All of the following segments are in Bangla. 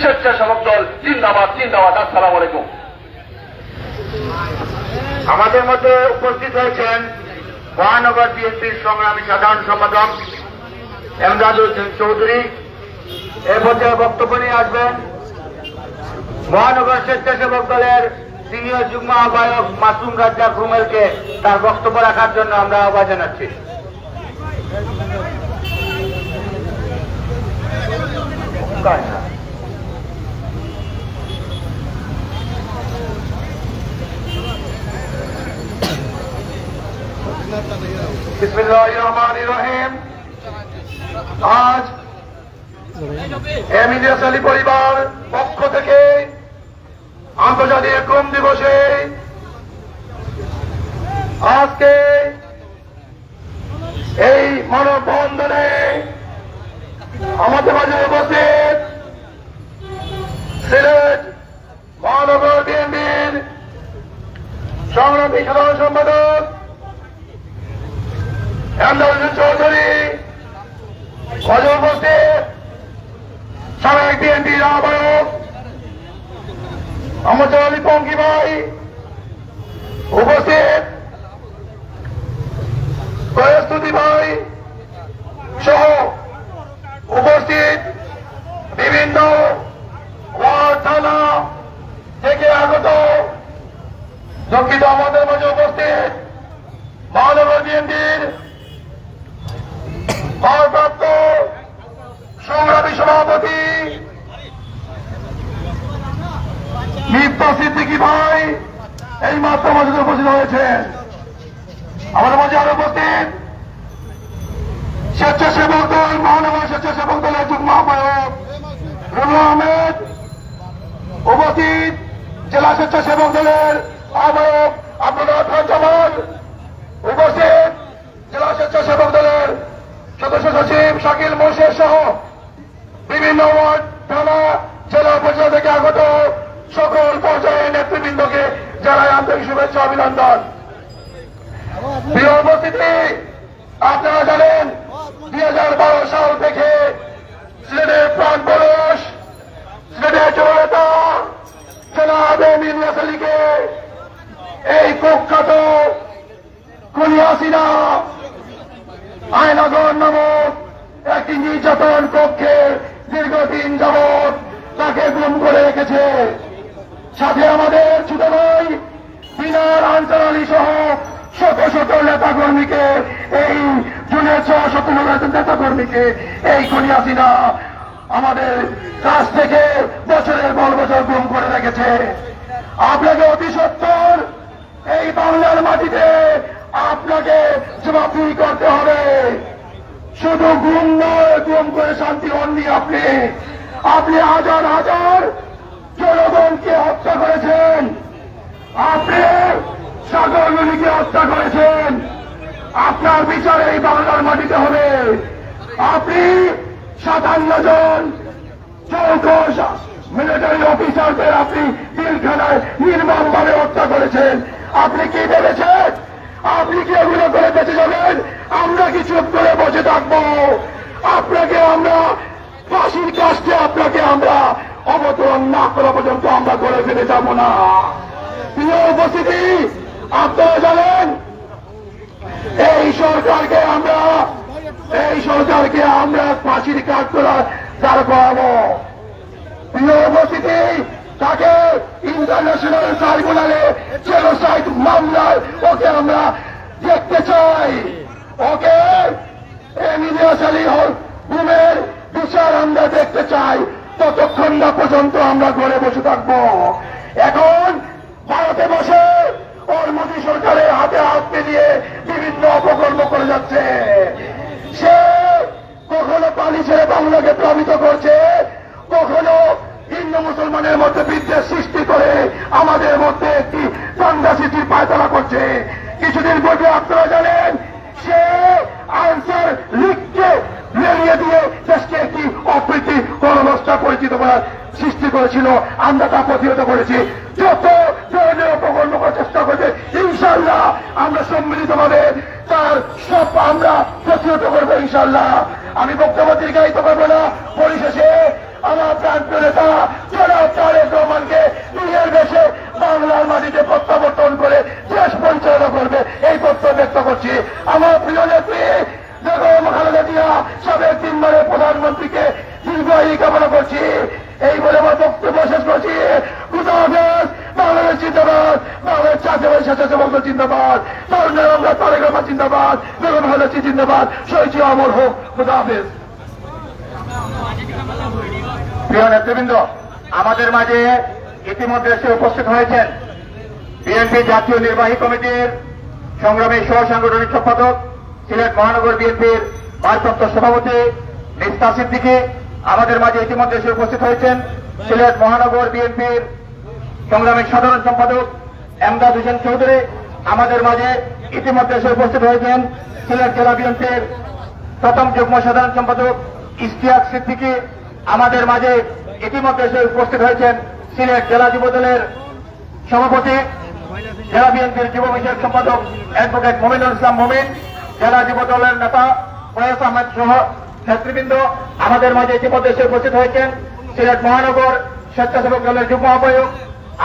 স্বেচ্ছাসেবক দল জিন্দাবাদ জিন্দাবাদ। আসসালামু আলাইকুম। আমাদের মধ্যে উপস্থিত হয়েছেন মহানগর বিএনপির সংগ্রামী সাধারণ সম্পাদক এমদাদুল চৌধুরী। এ পর্যায়ে বক্তব্য নিয়ে আসবেন মহানগর স্বেচ্ছাসেবক দলের সিনিয়র যুগ্ম আহ্বায়ক মাসুম রাজ্জাক রুমেলকে তার বক্তব্য রাখার জন্য আমরা আহ্বান জানাচ্ছি। বিসমিল্লাহির রহমানির রহিম। আজ এম ইলিয়াস আলী পরিবার পক্ষ থেকে আন্তর্জাতিক শ্রম দিবসে আজকে এই মানববন্ধনে আমাদের মাঝে উপস্থিত সিলেট মহানগর বিএনপির সংগ্রামী সাধারণ সম্পাদক এমদাদুল চৌধুরী, মাঝে উপস্থিত সাবেক বিএনপির আহ্বায়ক মোহাম্মদ আলী পঙ্কি ভাই, উপস্থিত প্রস্তুতি ভাই সহ উপস্থিত বিভিন্ন ওয়ার্ড থানা থেকে আগত দুঃখিত আমাদের মাঝে উপস্থিত মহানগর বিএনপির ভারপ্রাপ্ত সংগ্রামী সভাপতি মিফতা সিদ্দিকী ভাই এই মাত্র মাঝে উপস্থিত হয়েছেন। আমাদের মাঝে আরো উপস্থিত স্বেচ্ছাসেবক দল মহানগর স্বেচ্ছাসেবক দলের যুগ্ম আহ্বায়ক রুহুল আহমেদ, উপস্থিত জেলা স্বেচ্ছাসেবক দলের আহ্বায়ক আব্দুল্লাহ জামাল, উপস্থিত জেলা স্বেচ্ছাসেবক দলের সদস্য সচিব শাকিল মোর্শেদ সহ বিভিন্ন ওয়ার্ড থানা জেলা পর্যায় থেকে আগত সকল পর্যায়ের নেতৃবৃন্দকে জানাই আন্তরিক শুভেচ্ছা অভিনন্দন। প্রিয় উপস্থিতি, আপনারা জানেন 2012 সাল থেকে সিলেটের প্রাণ পুরুষ সিলেটের জননেতা জনাব এম ইলিয়াস আলীকে এই কুখ্যাত খুনি হাসিনা আয়নাগর নামক একটি নির্যাতন কক্ষে দীর্ঘদিন যাবৎ তাকে গুম করে রেখেছে। সাথে আমাদের ছোট ভাই বিনার আনসার আলী সহ শত শত নেতা কর্মীকে এই জুনের 600 নেতা কর্মীকে এই খুনি হাসিনা আমাদের কাছ থেকে বছরের পর বছর গুম করে রেখেছে। আপনাকে অতি সত্বর এই বাংলার মাটিতে আপনাকে জবাবদিহি করতে হবে। শুধু গুম নয়, গুম করে শান্তি হননি আপনি। আপনি হাজার হাজার জনগণকে হত্যা করেছেন, আপনি সাগরগুলিকে হত্যা করেছেন। আপনার বিচার এই বাংলার মাটিতে হবে। আপনি 57 জন চৌকস মিলিটারি অফিসারদের আপনি জেলখানায় নির্মমভাবে হত্যা করেছেন। আপনি কি ভেবেছেন আপনি কি এগুলো করে বেঁচে যাবেন? আমরা কি চুপ করে বসে থাকবো? আপনাকে আমরা ফাঁসির কাজটি আপনাকে আমরা অবতরণ না করা পর্যন্ত আমরা করে ফেলে যাব না। প্রিয় উপস্থিতি, আপনারা জানেন এই সরকারকে আমরা ফাঁসির কাজ দাঁড় করাবো। প্রিয় উপস্থিতি, তাকে ইন্টারন্যাশনাল ট্রাইব্যুনালে জেনোসাইড মামলায় ওকে আমরা দেখতে চাই। ওকে এম ইলিয়াস আলী গুমের বিচার আমরা দেখতে চাই। ততক্ষণ না পর্যন্ত আমরা ঘরে বসে থাকবো। এখন ভারতে বসে ওর মোদী সরকারের হাতে হাত মিলিয়ে বিভিন্ন অপকর্ম করে যাচ্ছে। সে কখনো পানি ছেড়ে বাংলাকে প্লাবিত করছে, কখনো হিন্দু মুসলমানের মধ্যে বিদ্বেষ সৃষ্টি করে আমাদের মধ্যে একটি দাঙ্গা সৃষ্টির পায়তারা করছে। কিছুদিন পূর্বে আপনারা জানেন সে আনসার লীগকে লেলিয়ে দিয়ে দেশকে একটি অপ্রীতি অবস্থা পরিচিত করার সৃষ্টি করেছিল। আমরা তা প্রতিহত করেছি। যত ধরনের অপকর্ম করার চেষ্টা করছে ইনশাল্লাহ আমরা সম্মিলিতভাবে তার সব আমরা প্রতিহত করবো ইনশাল্লাহ। আমি বক্তব্য দীর্ঘায়িত করবো না। পরিশেষে আমার প্রান্তীয় নেতা জনাব তারেক রহমানকে নিজের দেশে বাংলার মাটিতে প্রত্যাবর্তন করে দেশ পরিচালনা করবে এই প্রত্যয় ব্যক্ত করছি। আমার প্রিয় নেত্রী বেগম খালেদা জিয়া সাবেক 3 বারের প্রধানমন্ত্রীকে দীর্ঘায়ু কামনা করছি। এই বলে আমার বক্তব্য শেষ করছি। খুদা হাফেজ। বাংলাদেশ জিন্দাবাদ, বাংলাদেশ চাষাবাদ স্বেচ্ছাসেবক দল জিন্দাবাদ, তরুণের আমরা তারেক রহমান জিন্দাবাদ, বেগম খালেদা জিয়া জিন্দাবাদ, শহীদ জিয়া অমর হোক। খুদা হাফেজ। প্রিয় নেতৃবৃন্দ, আমাদের মাঝে ইতিমধ্যে এসে উপস্থিত হয়েছেন বিএনপি জাতীয় নির্বাহী কমিটির সংগ্রামী সহ সাংগঠনিক সম্পাদক, সিলেট মহানগর বিএনপির ভারপ্রাপ্ত সভাপতি মিফতা সিদ্দিকী। আমাদের মাঝে ইতিমধ্যে এসে উপস্থিত হয়েছেন সিলেট মহানগর বিএনপির সংগ্রামী সাধারণ সম্পাদক এমদাদ হোসেন চৌধুরী। আমাদের মাঝে ইতিমধ্যে এসে উপস্থিত হয়েছেন সিলেট জেলা বিএনপির প্রথম যুগ্ম সাধারণ সম্পাদক ইশতিয়াক সিদ্দিকী। আমাদের মাঝে ইতিমধ্যে এসে উপস্থিত হয়েছেন সিলেট জেলা যুবদলের সভাপতি, জেলা বিএনপির যুব বিষয়ক সম্পাদক অ্যাডভোকেট মমিনুল ইসলাম মমিন, জেলা যুবদলের নেতা ফয়েজ আহমেদ সহ নেতৃবৃন্দ। আমাদের মাঝে ইতিমধ্যে এসে উপস্থিত হয়েছেন সিলেট মহানগর স্বেচ্ছাসেবক দলের যুগ্ম আহ্বায়ক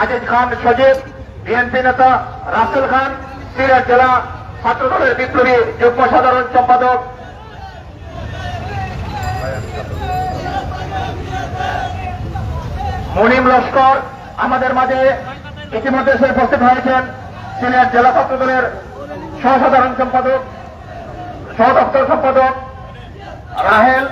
আজিজ খান সজীব, বিএনপি নেতা রাসেল খান, সিলেট জেলা ছাত্র দলের বিপ্লবী যুগ্ম সাধারণ সম্পাদক মুনিম লস্কর। আমাদের মাঝে ইতিমধ্যে এসে উপস্থিত হয়েছেন সিলেট জেলা ছাত্র দলের সহ সাধারণ সম্পাদক, সহ দপ্তর সম্পাদক রাহেল।